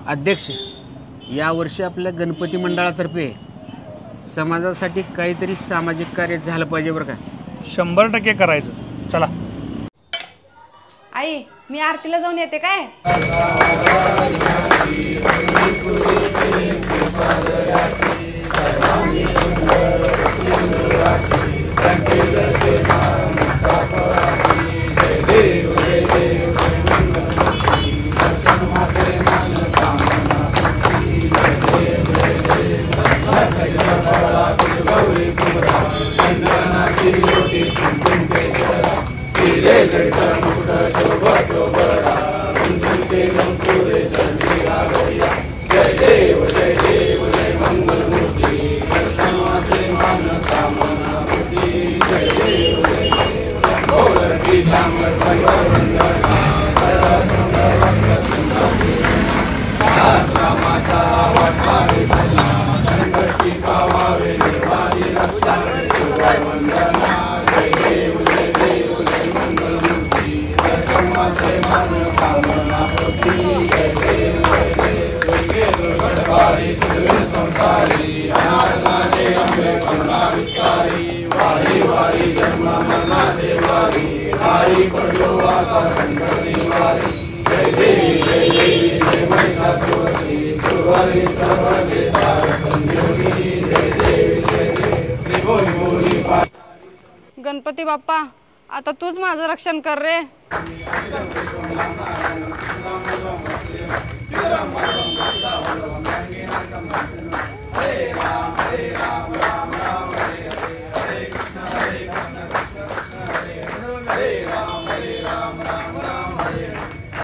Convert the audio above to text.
अध्यक्ष, यावर्षी आपल्या गणपती मंडळातर्फे समाजासाठी काहीतरी सामाजिक कार्य झालं पाहिजे बरं का. 100% करायचं. चला. आई, मी आरतीला जाऊन येते काय. गणपती बाप्पा, आता तूच माझं रक्षण कर रे.